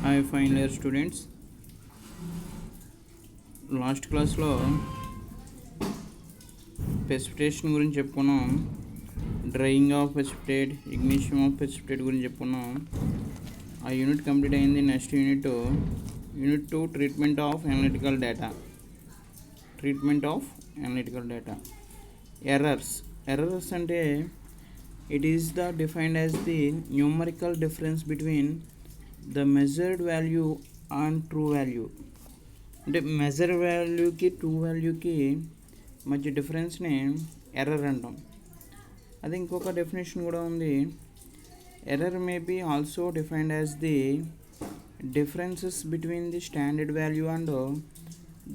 Hi final year students. Last క్లాస్లో precipitation గురించి చెప్పుకున్నాం. Drying of precipitate, ignition of precipitate గురించి చెప్పుకున్నాం. ఆ యూనిట్ కంప్లీట్ అయింది. Next unit 2 treatment of analytical data. Errors అంటే it is the defined as the numerical difference between the measured value and true value. అంటే measure వాల్యూకి true వాల్యూకి మధ్య డిఫరెన్స్ని ఎర్రర్ అంటాం. అది ఇంకొక డెఫినేషన్ కూడా ఉంది. Error may be also defined as the differences between the standard value and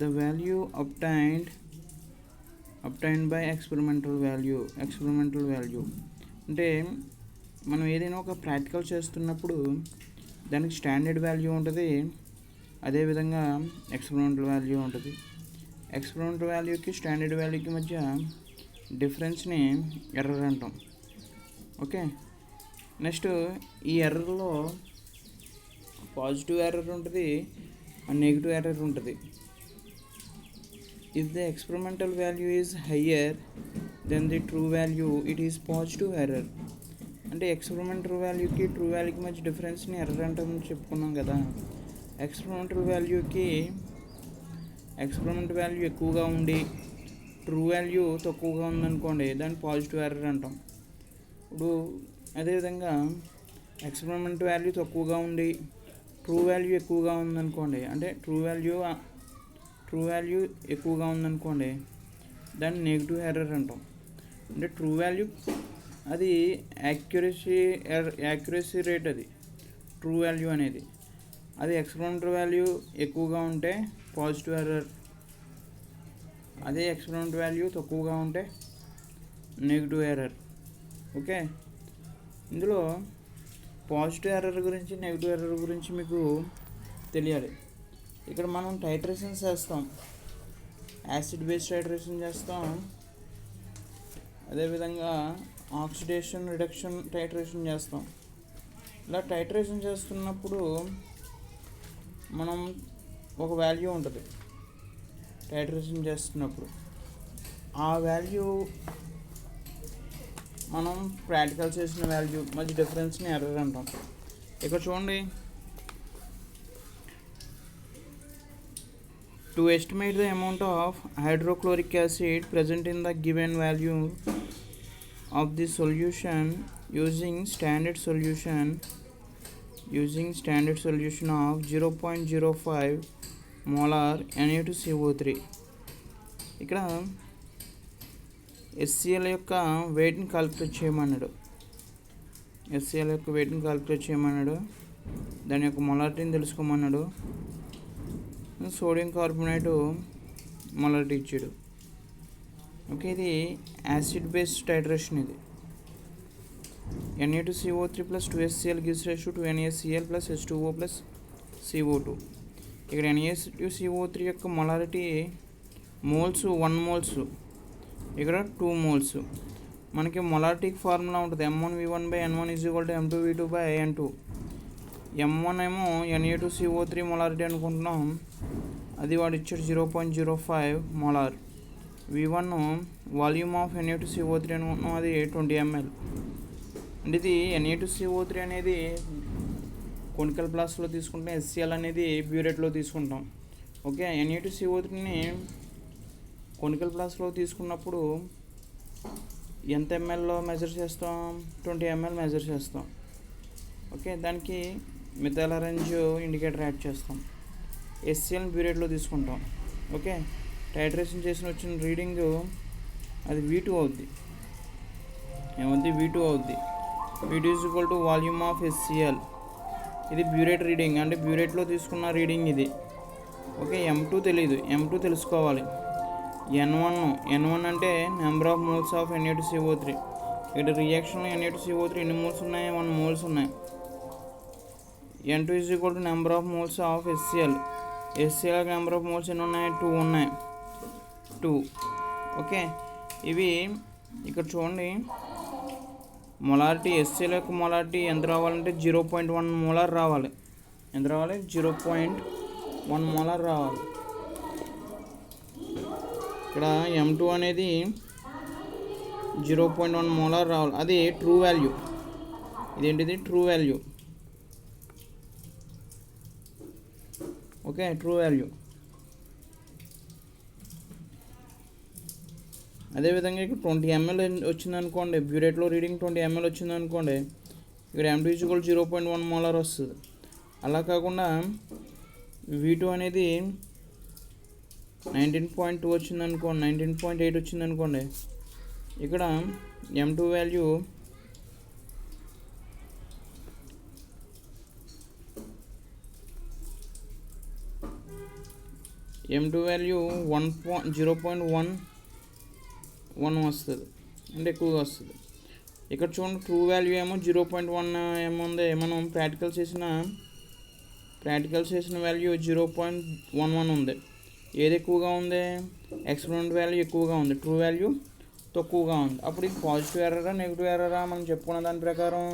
the value obtained by experimental value. అంటే మనం ఏదైనా ఒక ప్రాక్టికల్ చేస్తున్నప్పుడు దానికి స్టాండర్డ్ వాల్యూ ఉంటుంది, అదేవిధంగా ఎక్స్పెరిమెంటల్ వాల్యూ ఉంటుంది. ఎక్స్పెరిమెంటల్ వాల్యూకి స్టాండర్డ్ వాల్యూకి మధ్య డిఫరెన్స్ని ఎర్రర్ అంటాం. ఓకే, నెక్స్ట్ ఈ ఎర్రర్లో పాజిటివ్ ఎర్రర్ ఉంటుంది, నెగిటివ్ ఎర్రర్ ఉంటుంది. If the experimental value is higher than the true value, it is positive error. అంటే ఎక్స్పెరిమెంటల్ వాల్యూకి ట్రూ వాల్యూకి మధ్య డిఫరెన్స్ని ఎర్రర్ అంటామని చెప్పుకున్నాం కదా. ఎక్స్పెరిమెంటల్ వాల్యూ ఎక్కువగా ఉండి ట్రూ వాల్యూ తక్కువగా ఉందనుకోండి, దాన్ని పాజిటివ్ ఎర్రర్ అంటాం. ఇప్పుడు అదేవిధంగా ఎక్స్పెరిమెంట్ వాల్యూ తక్కువగా ఉండి ట్రూ వాల్యూ ఎక్కువగా ఉందనుకోండి, అంటే ట్రూ వాల్యూ ఎక్కువగా ఉందనుకోండి, దాన్ని నెగిటివ్ ఎర్రర్ అంటాం. అంటే ట్రూ వాల్యూ అది యాక్యురసీ రేట్, అది ట్రూ వాల్యూ అనేది. అది ఎక్స్పెరిమెంటల్ వాల్యూ ఎక్కువగా ఉంటే పాజిటివ్ ఎర్రర్, అదే ఎక్స్పెరిమెంటల్ వాల్యూ తక్కువగా ఉంటే నెగిటివ్ ఎర్రర్. ఓకే, ఇందులో పాజిటివ్ ఎర్రర్ గురించి నెగిటివ్ ఎర్రర్ గురించి మీకు తెలియాలి. ఇక్కడ మనం టైట్రేషన్ చేస్తాం, యాసిడ్ బేస్ టైట్రేషన్ చేస్తాం, అదేవిధంగా ఆక్సిడేషన్ రిడక్షన్ టైట్రేషన్ చేస్తాం. ఇలా టైట్రేషన్ చేస్తున్నప్పుడు మనం ఒక వాల్యూ ఉంటుంది టైట్రేషన్ చేస్తున్నప్పుడు, ఆ వాల్యూ మనం ప్రాక్టికల్ చేసిన వాల్యూ మధ్య డిఫరెన్స్ని ఎర్రర్ అంటాం. ఇక్కడ చూడండి, to estimate the amount of hydrochloric acid present in the given value of the solution using standard solution of 0.05 molar Na2CO3. ఇక్కడ HCl యొక్క వెయిట్ని క్యాలిక్యులేట్ చేయమన్నాడు. దాని యొక్క మొలారిటీని తెలుసుకోమన్నాడు. సోడియం కార్బోనేట్ మొలారిటీ ఇచ్చాడు. ఓకే, ఇది యాసిడ్ బేస్ టైట్రేషన్. ఇది Na2CO3 plus 2HCl gives ratio to NaCl plus H2O plus CO2. ఇక్కడ Na2CO3 యొక్క మొలారిటీ మోల్స్ 1 మోల్స్, ఇక్కడ 2 మోల్స్. మనకి మొలారిటీకి ఫార్ములా ఉంటుంది, M1V1/N1 = M2V2/N2. M1 ఏమో Na2CO3 మొలారిటీ అనుకుంటున్నాం, అది వాడు ఇచ్చాడు 0.05 molar. V1 volume of Na2CO3 అనుకుంటున్నాం, అది 20 ml. అంటే ఇది Na2CO3 అనేది కొనికల్ ప్లాస్లో తీసుకుంటాం, HCl అనేది బ్యూరేట్లో తీసుకుంటాం. ఓకే, Na2CO3ని కొనికల్ ప్లాస్లో తీసుకున్నప్పుడు ఎంత ఎంఎల్లో మెజర్ చేస్తాం? 20 ml మెజర్ చేస్తాం. ఓకే, దానికి మిథైల్ ఆరెంజ్ ఇండికేటర్ యాడ్ చేస్తాం. HCl బ్యూరేట్లో తీసుకుంటాం. ఓకే, టైట్రేషన్ చేసిన వచ్చిన రీడింగ్ అది V2 అవుద్ది. V2 = volume of HCl. ఇది బ్యూరేట్ రీడింగ్, అంటే బ్యూరేట్లో తీసుకున్న రీడింగ్ ఇది. ఓకే, M2 తెలియదు, M2 తెలుసుకోవాలి. N1 అంటే number of moles of Na2CO3. ఇక్కడ రియాక్షన్లో Na2CO3 ఎన్ని మోల్స్ ఉన్నాయి? 1 మోల్స్ ఉన్నాయి. N2 = number of moles of HCl. Number of moles ఎన్ని ఉన్నాయి? 2 ఉన్నాయి. 2. ఓకే, ఇవి ఇక్కడ చూడండి, మొలారిటీ HCl యొక్క మొలారిటీ ఎంత రావాలంటే 0.1 మోలార్ రావాలి. ఎంత రావాలి? 0.1 మోలార్ రావాలి. ఇక్కడ M2 అనేది 0.1 మోలార్ రావాలి. అది ట్రూ వాల్యూ. ఇదేంటిది? True value. Okay, true value. అదేవిధంగా ఇక్కడ 20 ml వచ్చిందనుకోండి, బ్యూరేట్లో రీడింగ్ 20 ml వచ్చిందనుకోండి, ఇక్కడ M2 = 0.1 మోలార్ వస్తుంది. అలా కాకుండా V2 అనేది 19.2 వచ్చిందనుకోండి, 19.8 వచ్చిందనుకోండి, ఇక్కడ M2 వాల్యూ M2 వాల్యూ 0.1 వస్తుంది, అంటే ఎక్కువగా వస్తుంది. ఇక్కడ చూడండి, ట్రూ వాల్యూ ఏమో 0.1 ఏముంది. మనం ప్రాక్టికల్ చేసిన వాల్యూ 0.11 ఉంది. ఏది ఎక్కువగా ఉంది? ఎక్స్పెరిమెంట్ వాల్యూ ఎక్కువగా ఉంది, ట్రూ వాల్యూ తక్కువగా ఉంది. అప్పుడు ఇది పాజిటివ్ ఎర్రరా నెగిటివ్ ఎర్రరా? మనం చెప్పుకున్న దాని ప్రకారం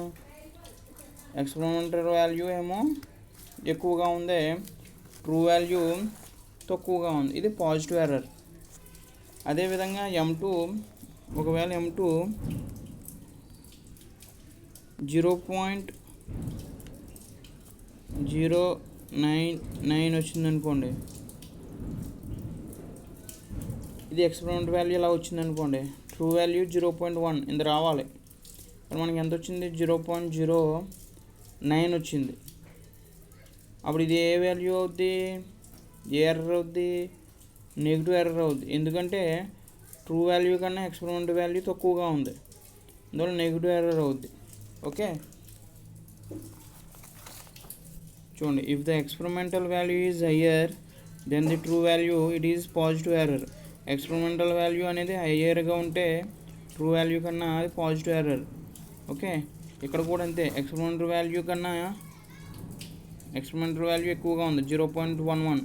ఎక్స్పెరిమెంటల్ వాల్యూ ఏమో ఎక్కువగా ఉంది, ట్రూ వాల్యూ తక్కువగా ఉంది. ఇది పాజిటివ్ ఎర్రర్. అదేవిధంగా M2, ఒకవేళ M2 0.099 వచ్చిందనుకోండి, ఇది ఎక్స్పెరిమెంట్ వాల్యూ ఇలా వచ్చిందనుకోండి, ట్రూ వాల్యూ 0.1 ఇంత రావాలి. ఇక్కడ మనకి ఎంత వచ్చింది? 0.09 వచ్చింది. అప్పుడు ఇది ఏ వాల్యూ అవుద్ది? ఏ ఎర్రర్ అవుద్ది? నెగిటివ్ ఎర్రర్ అవుద్ది. ఎందుకంటే ట్రూ వాల్యూ కన్నా ఎక్స్పెరిమెంట్ వాల్యూ తక్కువగా ఉంది, అందువల్ల నెగిటివ్ ఎర్రర్ అవుద్ది. ఓకే, చూడండి, if the experimental value is higher then the true value, it is positive error. Experimental value అనేది హయ్యర్గా ఉంటే ట్రూ వాల్యూ కన్నా అది పాజిటివ్ ఎర్రర్. ఓకే, ఇక్కడ కూడా అంతే. ఎక్స్పెరిమెంటల్ వాల్యూ ఎక్కువగా ఉంది, 0.11,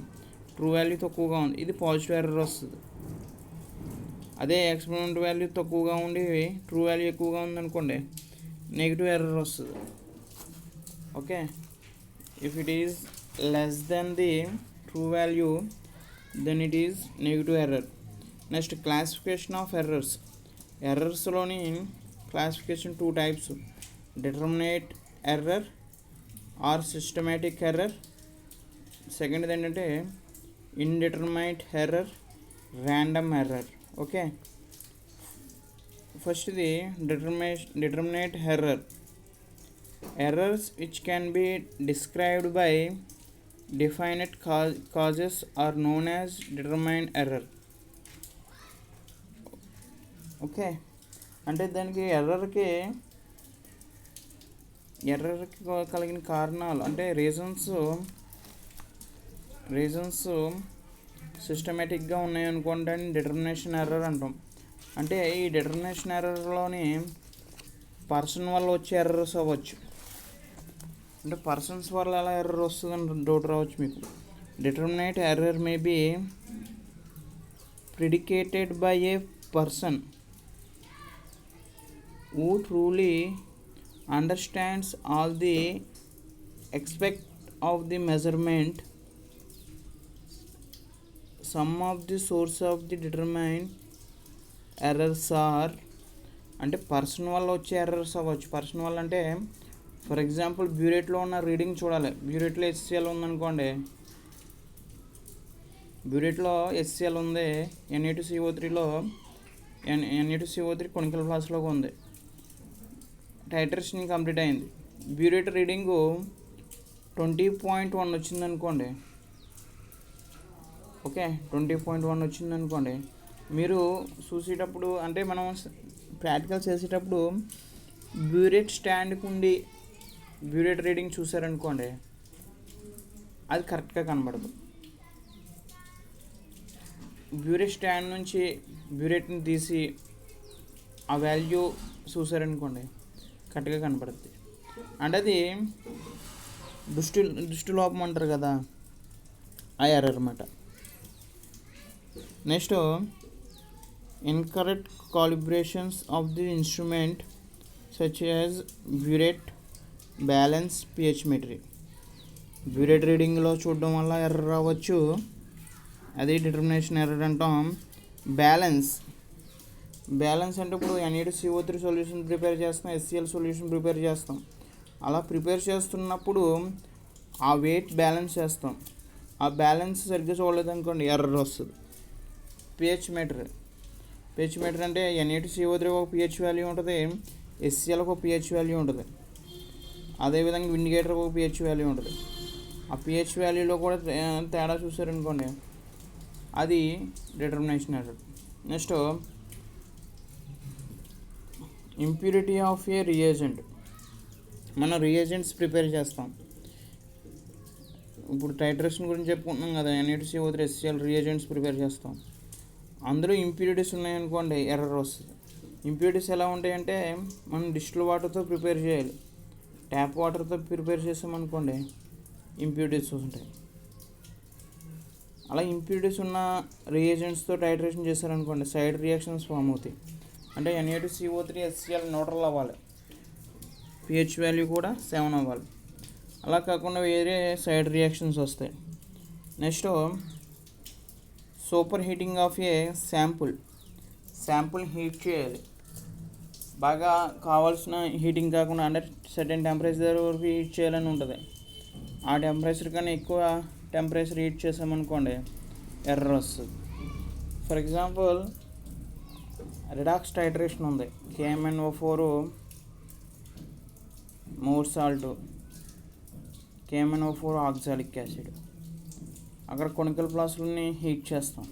ట్రూ వాల్యూ తక్కువగా ఉంది, ఇది పాజిటివ్ ఎర్రర్ వస్తుంది. అదే ఎక్స్పెరిమెంట్ వాల్యూ తక్కువగా ఉండి ట్రూ వాల్యూ ఎక్కువగా ఉందనుకోండి, నెగిటివ్ ఎర్రర్ వస్తుంది. Okay, if it is less then the true value then it is negative error. Next, classification of errors. ఎర్రర్స్లోని classification 2 types: determinate error or systematic error. సెకండ్ది ఏంటంటే indeterminate error, random error. Okay, ఫస్ట్ది determinate error. Errors which can be described by definite causes are known as determined error. Okay, అంటే దానికి ఎర్రర్కి కలిగిన కారణాలు అంటే reasons సిస్టమేటిక్గా ఉన్నాయనుకోండి, డిటర్మినేషన్ ఎర్రర్ అంటాం. అంటే ఈ డిటర్మినేషన్ ఎర్రర్లోని పర్సన్ వల్ల వచ్చే ఎర్రర్స్ అవ్వచ్చు. అంటే పర్సన్స్ వల్ల ఎలా ఎర్రర్ వస్తుందని డౌట్ రావచ్చు మీకు. Determinate error may be predicated by a person who truly understands all the aspects of the measurement. Some of the source of the determined errors are, అంటే పర్సన్ వల్ల వచ్చే ఎర్రర్స్ అవ్వచ్చు. Person వల్ల అంటే for example బ్యూరేట్లో ఉన్న reading చూడాలి. బ్యూరేట్లో HCl ఉందనుకోండి, బ్యూరేట్లో HCl ఉంది, Na2CO3లో Na2CO3 కొనికల్ ఫ్లాస్క్లో ఉంది, టైట్రేషన్ కంప్లీట్ అయింది. బ్యూరేట్ రీడింగు 20.1 వచ్చిందనుకోండి. ఓకే, 20.1 వచ్చిందనుకోండి, మీరు చూసేటప్పుడు అంటే మనం ప్రాక్టికల్ చేసేటప్పుడు బ్యూరేట్ స్టాండ్కి ఉండి బ్యూరేట్ రీడింగ్ చూసారనుకోండి, అది కరెక్ట్గా కనబడదు. బ్యూరేట్ స్టాండ్ నుంచి బ్యూరేట్ని తీసి ఆ వాల్యూ చూసారనుకోండి, కరెక్ట్గా కనపడుతుంది. అంటే అది దృష్టి లోపం అంటారు కదా, ఆ ఎర్రర్ అన్నమాట. Next, incorrect calibrations of the instrument such as burette, balance, pH meter. Burette రీడింగ్లో చూడడం వల్ల ఎర్రర్ రావచ్చు, అది డిటర్మినేషన్ ఎర్రర్ అంటాం. బ్యాలెన్స్ అంటే ఇప్పుడు Na2CO3 సొల్యూషన్ ప్రిపేర్ చేస్తాం, HCl సొల్యూషన్ ప్రిపేర్ చేస్తాం. అలా ప్రిపేర్ చేస్తున్నప్పుడు ఆ వెయిట్ బ్యాలెన్స్ చేస్తాం. ఆ బ్యాలెన్స్ సరిగ్గా చూడలేదనుకోండి ఎర్రర్ వస్తుంది. పిహెచ్ మీటర్ అంటే Na2CO3 ఒక పిహెచ్ వాల్యూ ఉంటుంది, HClకి ఒక పిహెచ్ వాల్యూ ఉంటుంది, అదేవిధంగా ఇండికేటర్కి ఒక పిహెచ్ వాల్యూ ఉంటుంది. ఆ పిహెచ్ వాల్యూలో కూడా తేడా చూసారనుకోండి, అది determination error. Next impurity of A reagent. మనం రియేజెంట్స్ ప్రిపేర్ చేస్తాం. ఇప్పుడు టైట్రేషన్ గురించి చెప్పుకుంటున్నాం కదా, Na2CO3 HCl రియేజెంట్స్ ప్రిపేర్ చేస్తాం. అందులో ఇంప్యూరిటీస్ ఉన్నాయనుకోండి ఎర్రర్ వస్తుంది. ఇంప్యూరిటీస్ ఎలా ఉంటాయంటే మనం డిస్టిల్ వాటర్తో ప్రిపేర్ చేయాలి. ట్యాప్ వాటర్తో ప్రిపేర్ చేసామనుకోండి ఇంప్యూరిటీస్ ఉంటాయి. అలా ఇంప్యూరిటీస్ ఉన్న రియేజెంట్స్తో టైట్రేషన్ చేశారనుకోండి సైడ్ రియాక్షన్స్ ఫామ్ అవుతాయి. అంటే Na2CO3 HCl న్యూట్రల్ అవ్వాలి, పిహెచ్ వాల్యూ కూడా 7 అవ్వాలి. అలా కాకుండా వేరే సైడ్ రియాక్షన్స్ వస్తాయి. Next super heating of A sample heat చేయాలి. బాగా కావాల్సిన హీటింగ్ కాకుండా అంటే సర్టెన్ టెంపరేచర్ వరకు హీట్ చేయాలని ఉంటుంది. ఆ టెంపరేచర్ కన్నా ఎక్కువ టెంపరేచర్ హీట్ చేసామనుకోండి ఎర్రర్ వస్తుంది. ఫర్ ఎగ్జాంపుల్ రిడాక్స్ టైట్రేషన్ ఉంది, KMnO4 more salt, KMnO4 oxalic acid. అక్కడ కొనికల్ ప్లాస్ని హీట్ చేస్తాం,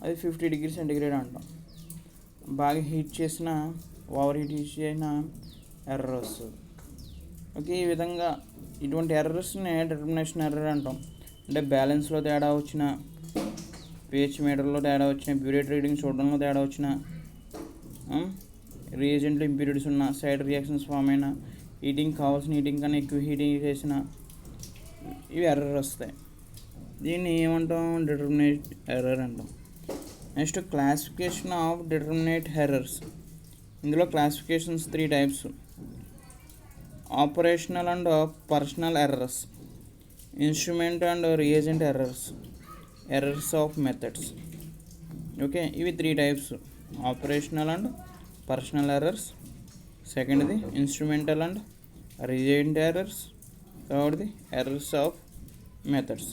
అది 50 డిగ్రీ సెంటిగ్రేడ్ అంటాం. బాగా హీట్ చేసిన ఓవర్ హీట్ చేసిన ఎర్రర్ వస్తుంది. ఓకే, ఈ విధంగా ఇటువంటి ఎర్రర్స్ని డిటర్మినేషన్ ఎర్రర్ అంటాం. అంటే బ్యాలెన్స్లో తేడా వచ్చిన, పిహెచ్ మీటర్లో తేడా వచ్చిన, బ్యూరేట్ రీడింగ్ చూడడంలో తేడా వచ్చిన, రియేజెంట్లో ఇంప్యూరిటీస్ ఉన్న, సైడ్ రియాక్షన్స్ ఫామ్ అయిన, హీటింగ్ కావాల్సిన హీటింగ్ కన్నా ఎక్కువ హీటింగ్ చేసిన, ఇవి ఎర్రర్ వస్తాయి. దీన్ని ఏమంటాం? డిటర్మినేట్ ఎర్రర్ అంటాం. Next classification of determinate errors. ఇందులో classifications 3 types: operational and personal errors, instrument and reagent errors, errors of methods. Okay, ఇవి 3 types: operational and personal errors, సెకండ్ది ఇన్స్ట్రుమెంటల్ అండ్ రియేజెంట్ ఎర్రర్స్, థర్డ్ది errors of methods.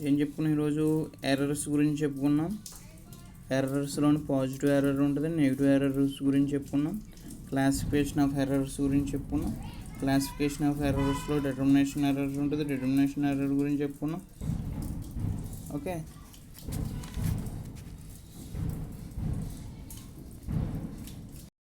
ఏం చెప్పుకున్నాం ఈరోజు? Errors గురించి చెప్పుకున్నాం. ఎర్రర్స్లోని positive error ఉంటుంది, నెగిటివ్ ఎర్రర్స్ గురించి చెప్పుకున్నాం. క్లాసిఫికేషన్ ఆఫ్ ఎర్రర్స్ గురించి చెప్పుకున్నాం. క్లాసిఫికేషన్ ఆఫ్ ఎర్రర్స్లో డిటర్మినేషన్ ఎర్రర్ ఉంటుంది, డిటర్మినేషన్ ఎర్రర్ గురించి చెప్పుకున్నాం. ఓకే.